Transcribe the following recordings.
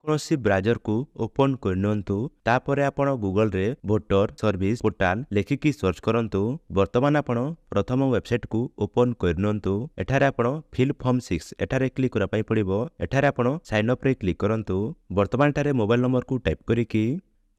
କୌଣସି ବ୍ରାଉଜରକୁ ଓପନ୍ କରିନିଅନ୍ତୁ। ତାପରେ ଆପଣ ଗୁଗଲରେ ଭୋଟର ସର୍ଭିସ ପୋର୍ଟାଲ ଲେଖିକି ସର୍ଚ୍ଚ କରନ୍ତୁ। ବର୍ତ୍ତମାନ ଆପଣ ପ୍ରଥମ ୱେବସାଇଟକୁ ଓପନ୍ କରିନିଅନ୍ତୁ। ଏଠାରେ ଆପଣ ଫିଲ୍ ଫର୍ମ 6 ଏଠାରେ କ୍ଲିକ୍ କରିବା ପାଇଁ ପଡ଼ିବ। ଏଠାରେ ଆପଣ ସାଇନ୍ ଅପ୍ରେ କ୍ଲିକ୍ କରନ୍ତୁ। ବର୍ତ୍ତମାନ ଏଠାରେ ମୋବାଇଲ ନମ୍ବରକୁ ଟାଇପ୍ କରିକି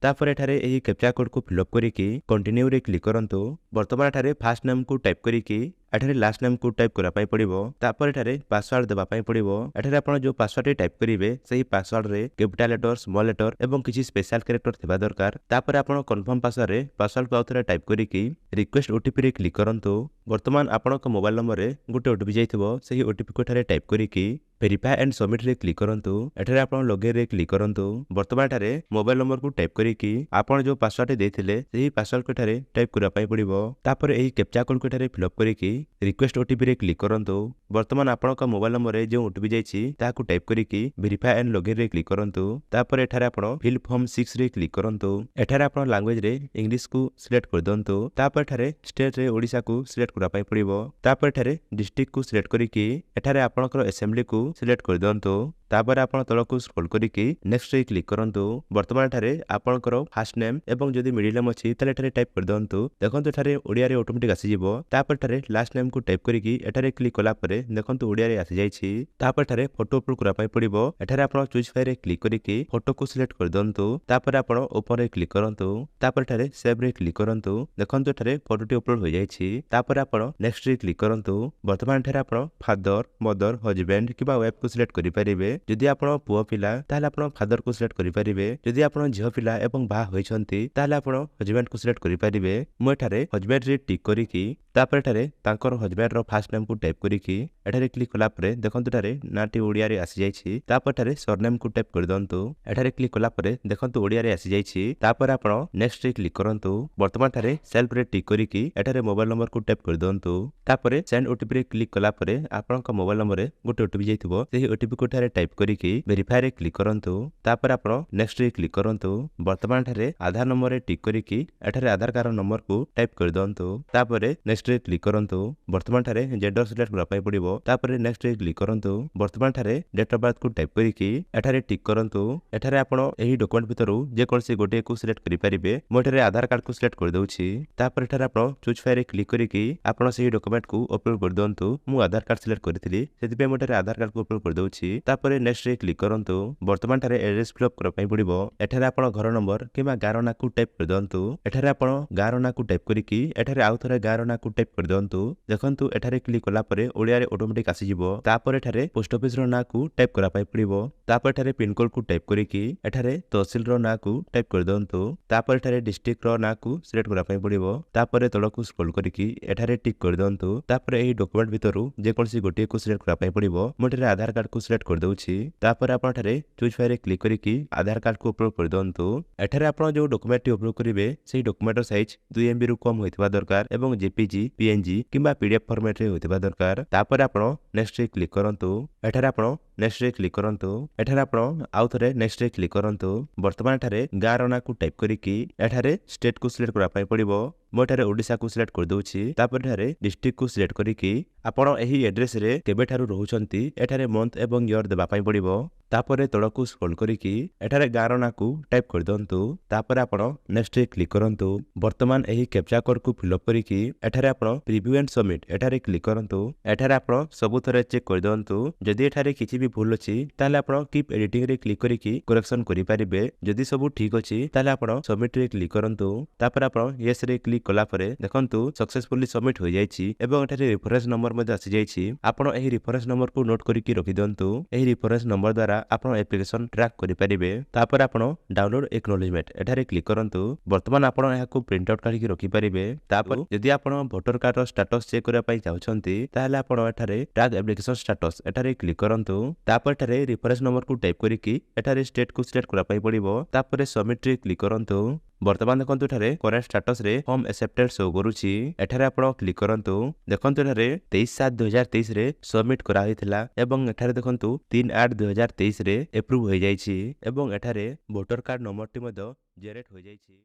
ତାପରେ ଏଠାରେ ଏହି କ୍ୟାପ୍ଚା କୋଡକୁ ଫିଲ୍ଅପ୍ କରିକି କଣ୍ଟିନ୍ୟୁରେ କ୍ଲିକ୍ କରନ୍ତୁ। ବର୍ତ୍ତମାନ ଏଠାରେ ଫାଷ୍ଟ ନେମ୍କୁ ଟାଇପ୍ କରିକି ଏଠାରେ ଲାଷ୍ଟ ନେମ୍କୁ ଟାଇପ୍ କରିବା ପାଇଁ ପଡ଼ିବ। ତାପରେ ଏଠାରେ ପାସୱାର୍ଡ ଦେବା ପାଇଁ ପଡ଼ିବ। ଏଠାରେ ଆପଣ ଯେଉଁ ପାସୱାର୍ଡଟି ଟାଇପ୍ କରିବେ ସେହି ପାସୱାର୍ଡରେ କ୍ୟାପିଟାଲ ଲେଟର ସ୍ମଲ୍ ଲେଟର ଏବଂ କିଛି ସ୍ପେଶାଲ କ୍ୟାରେକ୍ଟର ଥିବା ଦରକାର। ତାପରେ ଆପଣ କନଫର୍ମ ପାସୱାର୍ଡରେ ପାସୱାର୍ଡକୁ ଆଉଥରେ ଟାଇପ୍ କରିକି ରିକ୍ୱେଷ୍ଟ ଓଟିପିରେ କ୍ଲିକ୍ କରନ୍ତୁ। ବର୍ତ୍ତମାନ ଆପଣଙ୍କ ମୋବାଇଲ ନମ୍ବରରେ ଗୋଟେ ଓଟିପି ଯାଇଥିବ। ସେହି ଓଟିପିକୁ ଏଠାରେ ଟାଇପ୍ କରିକି ଭେରିଫାଏ ଆଣ୍ଡ ସବମିଟରେ କ୍ଲିକ୍ କରନ୍ତୁ। ଏଠାରେ ଆପଣ ଲଗଇନରେ କ୍ଲିକ୍ କରନ୍ତୁ। ବର୍ତ୍ତମାନ ଏଠାରେ ମୋବାଇଲ ନମ୍ବରକୁ ଟାଇପ୍ କରିକି ଆପଣ ଯେଉଁ ପାସୱାର୍ଡଟି ଦେଇଥିଲେ ସେହି ପାସୱାର୍ଡକୁ ଏଠାରେ ଟାଇପ୍ କରିବା ପାଇଁ ପଡ଼ିବ। ତାପରେ ଏହି କ୍ୟାପ୍ଚା କୋଡକୁ ଏଠାରେ ଫିଲ୍ଅପ୍ କରିକି ରିକ୍ୱେଷ୍ଟ ଓଟିପିରେ କ୍ଲିକ୍ କରନ୍ତୁ। ବର୍ତ୍ତମାନ ଆପଣଙ୍କ ମୋବାଇଲ ନମ୍ବରରେ ଯେଉଁ ଓଟିପି ଯାଇଛି ତାହାକୁ ଟାଇପ୍ କରିକି ଭେରିଫାଏ ଆଣ୍ଡ ଲଗଇନରେ କ୍ଲିକ୍ କରନ୍ତୁ। ତାପରେ ଏଠାରେ ଆପଣ ଫିଲ୍ ଫର୍ମ 6ରେ କ୍ଲିକ୍ କରନ୍ତୁ। ଏଠାରେ ଆପଣ ଲାଙ୍ଗୁଏଜରେ ଇଂଲିଶକୁ ସିଲେକ୍ଟ କରିଦିଅନ୍ତୁ। ତାପରେ ଏଠାରେ ଷ୍ଟେଟରେ ଓଡ଼ିଶାକୁ ସିଲେକ୍ଟ କରିବା ପାଇଁ ପଡ଼ିବ। ତାପରେ ଏଠାରେ ଡିଷ୍ଟ୍ରିକ୍ଟକୁ ସିଲେକ୍ଟ କରିକି ଏଠାରେ ଆପଣଙ୍କର ଆସେମ୍ବଲିକୁ ସିଲେକ୍ଟ କରିଦିଅନ୍ତୁ। ତାପରେ ଆପଣ ତଳକୁ ସ୍କ୍ରୋଲ କରିକି ନେକ୍ସଟରେ କ୍ଲିକ୍ କରନ୍ତୁ। ବର୍ତ୍ତମାନ ଏଠାରେ ଆପଣଙ୍କର ଫାଷ୍ଟ ନେମ୍ ଏବଂ ଯଦି ମିଡିଲ ନେମ୍ ଅଛି ତାହେଲେ ଏଠାରେ ଟାଇପ୍ କରିଦିଅନ୍ତୁ। ଦେଖନ୍ତୁ ଏଠାରେ ଓଡ଼ିଆରେ ଅଟୋମେଟିକ୍ ଆସିଯିବ। ତାପରେ ଏଠାରେ ଲାଷ୍ଟ ନେମ୍କୁ ଟାଇପ୍ କରିକି ଏଠାରେ କ୍ଲିକ୍ କଲା ପରେ ଦେଖନ୍ତୁ ଓଡ଼ିଆରେ ଆସିଯାଇଛି। ତାପରେ ଏଠାରେ ଫଟୋ ଅପଲୋଡ କରିବା ପାଇଁ ପଡ଼ିବ। ଏଠାରେ ଆପଣ ଚୁଜ୍ ଫାଇଲରେ କ୍ଲିକ୍ କରିକି ଫଟୋକୁ ସିଲେକ୍ଟ କରିଦିଅନ୍ତୁ। ତାପରେ ଆପଣ ଓପନରେ କ୍ଲିକ୍ କରନ୍ତୁ। ତାପରେ ଏଠାରେ ସେଭରେ କ୍ଲିକ୍ କରନ୍ତୁ। ଦେଖନ୍ତୁ ଏଠାରେ ଫଟୋଟି ଅପଲୋଡ ହୋଇଯାଇଛି। ତାପରେ ଆପଣ ନେକ୍ସଟରେ କ୍ଲିକ୍ କରନ୍ତୁ। ବର୍ତ୍ତମାନ ଏଠାରେ ଆପଣ ଫାଦର ମଦର ହଜବେଣ୍ଡ କିମ୍ବା ୱାଇଫକୁ ସିଲେକ୍ଟ କରିପାରିବେ। ଯଦି ଆପଣ ପୁଅ ପିଲା ତାହେଲେ ଆପଣ ଫାଦରକୁ ସିଲେକ୍ଟ କରିପାରିବେ। ଯଦି ଆପଣ ଝିଅ ପିଲା ଏବଂ ବାହା ହୋଇଛନ୍ତି ତାହେଲେ ଆପଣ ହଜବେଣ୍ଡକୁ ସିଲେକ୍ଟ କରିପାରିବେ। ମୁଁ ଏଠାରେ ହଜବେଣ୍ଡରେ ଟିକ୍ କରିକି ତାପରେ ଏଠାରେ ତାଙ୍କର ହଜବେଣ୍ଡର ଫାଷ୍ଟ ନେମ୍କୁ ଟାଇପ୍ କରିକି ଏଠାରେ କ୍ଲିକ୍ କଲା ପରେ ଦେଖନ୍ତୁ ଏଠାରେ ନାଁଟି ଓଡ଼ିଆରେ ଆସିଯାଇଛି। ତାପରେ ଏଠାରେ ସରନେମ୍କୁ ଟାଇପ୍ କରିଦିଅନ୍ତୁ। ଏଠାରେ କ୍ଲିକ୍ କଲା ପରେ ଦେଖନ୍ତୁ ଓଡ଼ିଆରେ ଆସିଯାଇଛି। ତାପରେ ଆପଣ ନେକ୍ସଟରେ କ୍ଲିକ୍ କରନ୍ତୁ। ବର୍ତ୍ତମାନ ଏଠାରେ ସେଲ୍ଫରେ ଟିକ୍ କରିକି ଏଠାରେ ମୋବାଇଲ ନମ୍ବରକୁ ଟାଇପ୍ କରିଦିଅନ୍ତୁ। ତାପରେ ସେଣ୍ଡ ଓଟିପିରେ କ୍ଲିକ୍ କଲା ପରେ ଆପଣଙ୍କ ମୋବାଇଲ ନମ୍ବରରେ ଗୋଟେ ଓଟିପି ଯାଇଥିବ। ସେହି ଓଟିପିକୁ ଏଠାରେ ଟାଇପ୍ କରିକି ଭେରିଫାଏରେ କ୍ଲିକ୍ କରନ୍ତୁ। ତାପରେ ଆପଣ ନେକ୍ସଟରେ କ୍ଲିକ୍ କରନ୍ତୁ। ବର୍ତ୍ତମାନ ଏଠାରେ ଆଧାର ନମ୍ବରରେ ଟିକ୍ କରିକି ଏଠାରେ ଆଧାର କାର୍ଡ ନମ୍ବରକୁ ଟାଇପ୍ କରିଦିଅନ୍ତୁ। ତାପରେ ନେକ୍ସଟରେ କ୍ଲିକ୍ କରନ୍ତୁ। ବର୍ତ୍ତମାନ ଏଠାରେ ଜେଣ୍ଡର ସିଲେକ୍ଟ କରିବା ପାଇଁ ପଡ଼ିବ। ତାପରେ ନେକ୍ସଟରେ କ୍ଲିକ୍ କରନ୍ତୁ। ବର୍ତ୍ତମାନ ଏଠାରେ ଡେଟ୍ ଅଫ ବାର୍ଥକୁ ଟାଇପ୍ କରିକି ଏଠାରେ ଟିକ୍ କରନ୍ତୁ। ଏଠାରେ ଆପଣ ଏହି ଡକ୍ୟୁମେଣ୍ଟ ଭିତରୁ ଯେକୌଣସି ଗୋଟିଏକୁ ସିଲେକ୍ଟ କରିପାରିବେ। ମୁଁ ଏଠାରେ ଆଧାର କାର୍ଡକୁ ସିଲେକ୍ଟ କରିଦେଉଛି। ତାପରେ ଏଠାରେ ଆପଣ ଚୁଜ୍ ଫାଇଲରେ କ୍ଲିକ୍ କରିକି ଆପଣ ସେହି ଡକ୍ୟୁମେଣ୍ଟକୁ ଅପଲୋଡ କରିଦିଅନ୍ତୁ। ମୁଁ ଆଧାର କାର୍ଡ ସିଲେକ୍ଟ କରିଥିଲି ସେଥିପାଇଁ ମୁଁ ଏଠାରେ ଆଧାର କାର୍ଡକୁ ଅପଲୋଡ କରିଦେଉଛି। ତାପରେ ନେକ୍ସଟରେ କ୍ଲିକ୍ କରନ୍ତୁ। ବର୍ତ୍ତମାନ ଏଠାରେ ଆଡ୍ରେସ ଫିଲ୍ଅପ୍ କରିବା ପାଇଁ ପଡ଼ିବ। ଏଠାରେ ଆପଣ ଘର ନମ୍ବର କିମ୍ବା ଗାଁର ନାଁକୁ ଟାଇପ୍ କରିଦିଅନ୍ତୁ। ଏଠାରେ ଆପଣ ଗାଁର ନାଁକୁ ଟାଇପ୍ କରିକି ଏଠାରେ ଆଉ ଥରେ ଗାଁର ନାଁକୁ ଟାଇପ୍ କରିଦିଅନ୍ତୁ। ଦେଖନ୍ତୁ ଏଠାରେ କ୍ଲିକ୍ କଲା ପରେ ଓଡ଼ିଆରେ ଅଟୋମେଟିକ୍ ଆସିଯିବ। ତାପରେ ଏଠାରେ ପୋଷ୍ଟ ଅଫିସର ନାଁକୁ ଟାଇପ୍ କରିବା ପାଇଁ ପଡ଼ିବ। ତାପରେ ଏଠାରେ ପିନକୋଡକୁ ଟାଇପ୍ କରିକି ଏଠାରେ ତହସିଲର ନାଁକୁ ଟାଇପ୍ କରିଦିଅନ୍ତୁ। ତାପରେ ଏଠାରେ ଡିଷ୍ଟ୍ରିକ୍ଟର ନାଁକୁ ସିଲେକ୍ଟ କରିବା ପାଇଁ ପଡ଼ିବ। ତାପରେ ତଳକୁ ସ୍କ୍ରୋଲ କରିକି ଏଠାରେ ଟିକ୍ କରିଦିଅନ୍ତୁ। ତାପରେ ଏହି ଡକ୍ୟୁମେଣ୍ଟ ଭିତରୁ ଯେକୌଣସି ଗୋଟିଏକୁ ସିଲେକ୍ଟ କରିବା ପାଇଁ ପଡ଼ିବ। ମୁଁ ଏଠାରେ ଆଧାର କାର୍ଡକୁ ସିଲେକ୍ଟ କରିଦେଉଛି। ତାପରେ ଆପଣ ଏଠାରେ ଚୁଜ୍ ଫାଇଲରେ କ୍ଲିକ୍ କରିକି ଆଧାର କାର୍ଡକୁ ଅପଲୋଡ କରିଦିଅନ୍ତୁ। ଏଠାରେ ଆପଣ ଯେଉଁ ଡକ୍ୟୁମେଣ୍ଟଟି ଅପଲୋଡ କରିବେ ସେହି ଡକ୍ୟୁମେଣ୍ଟର ସାଇଜ 2 MB ରୁ କମ୍ ହୋଇଥିବା ଦରକାର ଏବଂ JPG PNG କିମ୍ବା PDF ଫର୍ମାଟରେ ହୋଇଥିବା ଦରକାର। ତାପରେ ଆପଣ ନେକ୍ସଟରେ କ୍ଲିକ୍ କରନ୍ତୁ। ଏଠାରେ ଆପଣ ନେକ୍ସଟରେ କ୍ଲିକ୍ କରନ୍ତୁ। ଏଠାରେ ଆପଣ ଆଉ ଥରେ ନେକ୍ସଟରେ କ୍ଲିକ୍ କରନ୍ତୁ। ବର୍ତ୍ତମାନ ଏଠାରେ ଗାଁର ନାଁକୁ ଟାଇପ୍ କରିକି ଏଠାରେ ଷ୍ଟେଟକୁ ସିଲେକ୍ଟ କରିବା ପାଇଁ ପଡ଼ିବ। ମୁଁ ଏଠାରେ ଓଡ଼ିଶାକୁ ସିଲେକ୍ଟ କରିଦେଉଛି। ତାପରେ ଏଠାରେ ଡିଷ୍ଟ୍ରିକ୍ଟକୁ ସିଲେକ୍ଟ କରିକି ଆପଣ ଏହି ଆଡ୍ରେସରେ କେବେଠାରୁ ରହୁଛନ୍ତି ଏଠାରେ ମନ୍ଥ ଏବଂ ଇୟର ଦେବା ପାଇଁ ପଡ଼ିବ। ତାପରେ ତଳକୁ ସ୍କ୍ରୋଲ କରିକି ଏଠାରେ ଗାଁର ନାଁକୁ ଟାଇପ୍ କରିଦିଅନ୍ତୁ। ତାପରେ ଆପଣ ନେକ୍ସଟରେ କ୍ଲିକ୍ କରନ୍ତୁ। ବର୍ତ୍ତମାନ ଏହି କ୍ୟାପ୍ଚା କୋଡକୁ ଫିଲ୍ଅପ୍ କରିକି ଏଠାରେ ଆପଣ ପ୍ରିଭ୍ୟୁ ଆଣ୍ଡ ସବମିଟ୍ ଏଠାରେ କ୍ଲିକ୍ କରନ୍ତୁ। ଏଠାରେ ଆପଣ ସବୁଥରେ ଚେକ୍ କରିଦିଅନ୍ତୁ। ଯଦି ଏଠାରେ କିଛି ବି ଭୁଲ ଅଛି ତାହେଲେ ଆପଣ କିପ୍ ଏଡିଟିଂରେ କ୍ଲିକ୍ କରିକି କରେକ୍ସନ କରିପାରିବେ। ଯଦି ସବୁ ଠିକ୍ ଅଛି ତାହେଲେ ଆପଣ ସବମିଟରେ କ୍ଲିକ୍ କରନ୍ତୁ। ତାପରେ ଆପଣ ୟେସରେ କ୍ଲିକ୍ କଲା ପରେ ଦେଖନ୍ତୁ ସକ୍ସେସଫୁଲି ସବମିଟ୍ ହୋଇଯାଇଛି ଏବଂ ଏଠାରେ ରେଫରେନ୍ସ ନମ୍ବର ମଧ୍ୟ ଆସିଯାଇଛି। ଆପଣ ଏହି ରେଫରେନ୍ସ ନମ୍ବରକୁ ନୋଟ୍ କରିକି ରଖିଦିଅନ୍ତୁ। ଏହି ରେଫରେନ୍ସ ନମ୍ବର ଦ୍ୱାରା ଆପଣ ଆପ୍ଲିକେସନ ଟ୍ରାକ୍ କରିପାରିବେ। ତାପରେ ଆପଣ ଡାଉନଲୋଡ୍ ଏକନୋଲେଜମେଣ୍ଟ ଏଠାରେ କ୍ଲିକ୍ କରନ୍ତୁ। ବର୍ତ୍ତମାନ ଆପଣ ଏହାକୁ ପ୍ରିଣ୍ଟ ଆଉଟ୍ କାଢିକି ରଖିପାରିବେ। ତାପରେ ଯଦି ଆପଣ ଭୋଟର କାର୍ଡର ଷ୍ଟାଟସ ଚେକ୍ କରିବା ପାଇଁ ଚାହୁଁଛନ୍ତି ତାହେଲେ ଆପଣ ଏଠାରେ ଟ୍ରାକ୍ ଆପ୍ଲିକେସନ ଷ୍ଟାଟସ ଏଠାରେ କ୍ଲିକ୍ କରନ୍ତୁ। ତାପରେ ଏଠାରେ ରେଫରେନ୍ସ ନମ୍ବରକୁ ଟାଇପ୍ କରିକି ଏଠାରେ ଷ୍ଟେଟକୁ ସିଲେକ୍ଟ କରିବା ପାଇଁ ପଡ଼ିବ। ତାପରେ ସବମିଟରେ କ୍ଲିକ୍ କରନ୍ତୁ। ବର୍ତ୍ତମାନ ଦେଖନ୍ତୁ ଏଠାରେ କରେଣ୍ଟ ଷ୍ଟାଟସରେ ଫର୍ମ ଆକ୍ସେପ୍ଟେଡ ଶୋ କରୁଛି। ଏଠାରେ ଆପଣ କ୍ଲିକ୍ କରନ୍ତୁ। ଦେଖନ୍ତୁ ଏଠାରେ 23/7/2023ରେ ସବମିଟ୍ କରାହୋଇଥିଲା ଏବଂ ଏଠାରେ ଦେଖନ୍ତୁ 3/8/2023ରେ ଏପ୍ରୁଭ୍ ହୋଇଯାଇଛି ଏବଂ ଏଠାରେ ଭୋଟର କାର୍ଡ ନମ୍ବରଟି ମଧ୍ୟ ଜେନେରେଟ୍ ହୋଇଯାଇଛି।